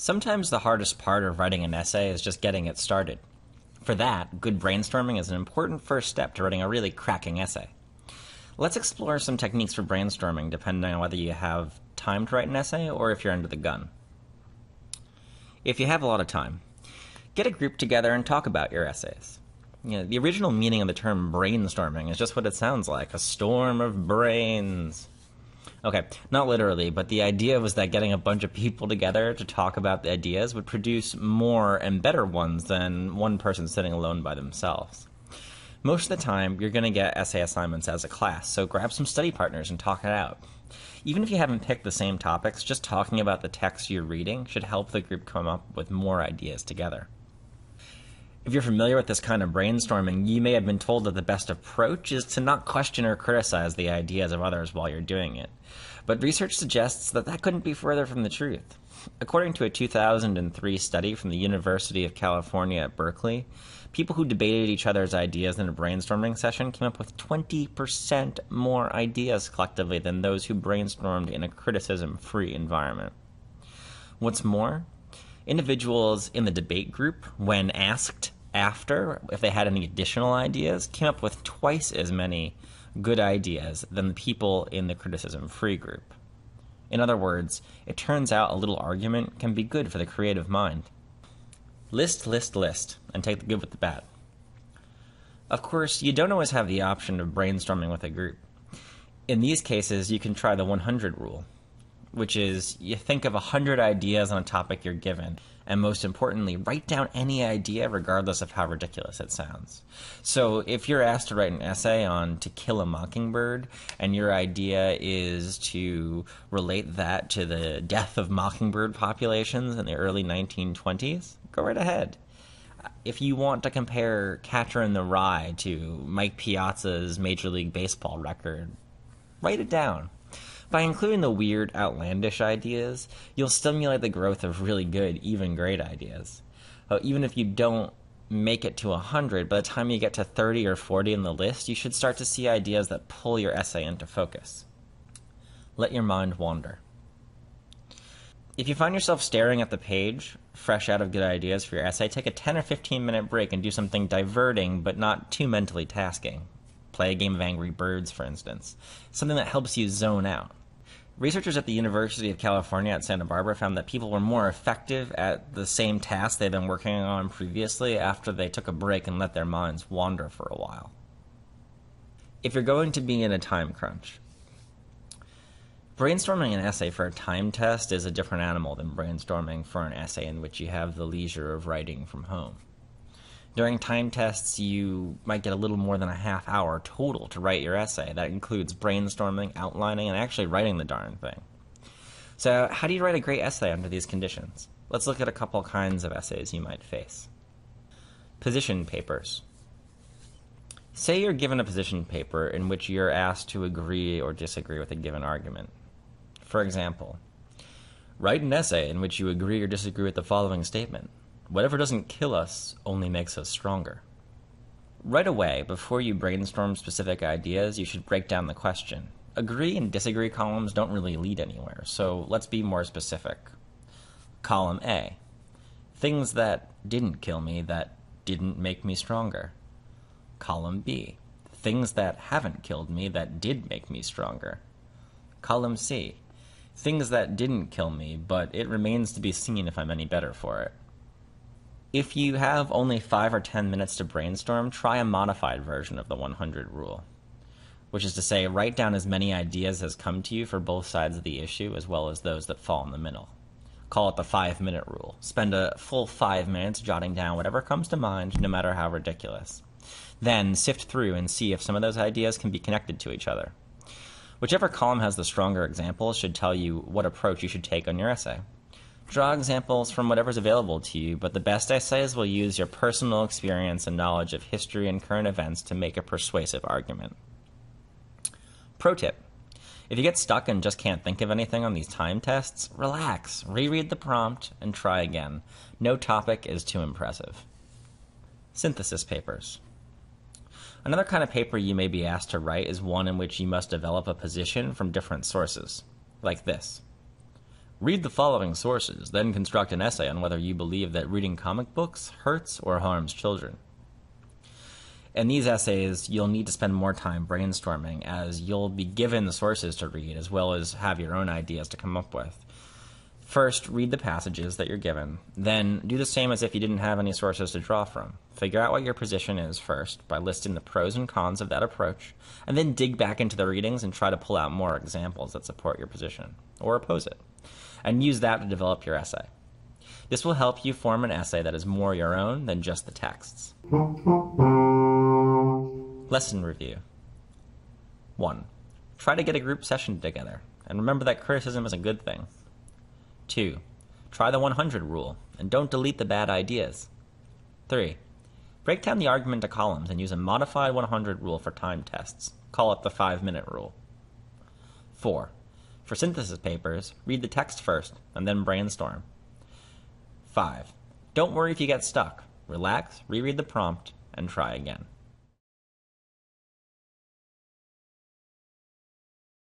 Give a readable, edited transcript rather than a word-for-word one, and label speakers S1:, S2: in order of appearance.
S1: Sometimes the hardest part of writing an essay is just getting it started. For that, good brainstorming is an important first step to writing a really cracking essay. Let's explore some techniques for brainstorming depending on whether you have time to write an essay or if you're under the gun. If you have a lot of time, get a group together and talk about your essays. The original meaning of the term brainstorming is just what it sounds like, a storm of brains. Okay, not literally, but the idea was that getting a bunch of people together to talk about the ideas would produce more and better ones than one person sitting alone by themselves. Most of the time, you're going to get essay assignments as a class, so grab some study partners and talk it out. Even if you haven't picked the same topics, just talking about the text you're reading should help the group come up with more ideas together. If you're familiar with this kind of brainstorming, you may have been told that the best approach is to not question or criticize the ideas of others while you're doing it. But research suggests that that couldn't be further from the truth. According to a 2003 study from the University of California at Berkeley, people who debated each other's ideas in a brainstorming session came up with 20% more ideas collectively than those who brainstormed in a criticism-free environment. What's more, individuals in the debate group, when asked after if they had any additional ideas, came up with twice as many good ideas than the people in the criticism-free group. In other words, it turns out a little argument can be good for the creative mind. List, list, list, and take the good with the bad. Of course, you don't always have the option of brainstorming with a group. In these cases, you can try the 100 rule, which is you think of 100 ideas on a topic you're given, and most importantly, write down any idea regardless of how ridiculous it sounds. So if you're asked to write an essay on To Kill a Mockingbird, and your idea is to relate that to the death of mockingbird populations in the early 1920s, go right ahead. If you want to compare Catcher in the Rye to Mike Piazza's Major League Baseball record, write it down. By including the weird, outlandish ideas, you'll stimulate the growth of really good, even great ideas. Even if you don't make it to 100, by the time you get to 30 or 40 in the list, you should start to see ideas that pull your essay into focus. Let your mind wander. If you find yourself staring at the page, fresh out of good ideas for your essay, take a 10 or 15 minute break and do something diverting but not too mentally tasking. Play a game of Angry Birds, for instance. Something that helps you zone out. Researchers at the University of California at Santa Barbara found that people were more effective at the same task they'd been working on previously after they took a break and let their minds wander for a while. If you're going to be in a time crunch, brainstorming an essay for a time test is a different animal than brainstorming for an essay in which you have the leisure of writing from home. During time tests, you might get a little more than a half hour total to write your essay. That includes brainstorming, outlining, and actually writing the darn thing. So how do you write a great essay under these conditions? Let's look at a couple kinds of essays you might face. Position papers. Say you're given a position paper in which you're asked to agree or disagree with a given argument. For example, write an essay in which you agree or disagree with the following statement. Whatever doesn't kill us only makes us stronger. Right away, before you brainstorm specific ideas, you should break down the question. Agree and disagree columns don't really lead anywhere, so let's be more specific. Column A. Things that didn't kill me that didn't make me stronger. Column B. Things that haven't killed me that did make me stronger. Column C. Things that didn't kill me, but it remains to be seen if I'm any better for it. If you have only 5 or 10 minutes to brainstorm, try a modified version of the 100 rule, which is to say, write down as many ideas as come to you for both sides of the issue as well as those that fall in the middle. Call it the 5-minute rule. Spend a full 5 minutes jotting down whatever comes to mind, no matter how ridiculous. Then sift through and see if some of those ideas can be connected to each other. Whichever column has the stronger examples should tell you what approach you should take on your essay. Draw examples from whatever's available to you, but the best essays will use your personal experience and knowledge of history and current events to make a persuasive argument. Pro tip. If you get stuck and just can't think of anything on these time tests, relax, reread the prompt, and try again. No topic is too impressive. Synthesis papers. Another kind of paper you may be asked to write is one in which you must develop a position from different sources, like this. Read the following sources, then construct an essay on whether you believe that reading comic books hurts or harms children. In these essays, you'll need to spend more time brainstorming, as you'll be given the sources to read as well as have your own ideas to come up with. First, read the passages that you're given. Then, do the same as if you didn't have any sources to draw from. Figure out what your position is first by listing the pros and cons of that approach, and then dig back into the readings and try to pull out more examples that support your position, or oppose it, and use that to develop your essay. This will help you form an essay that is more your own than just the texts. Lesson review. 1. Try to get a group session together, and remember that criticism is a good thing. 2. Try the 100 rule, and don't delete the bad ideas. 3. Break down the argument to columns and use a modified 100 rule for time tests. Call it the 5-minute rule. 4. For synthesis papers, read the text first, and then brainstorm. 5. Don't worry if you get stuck. Relax, reread the prompt, and try again.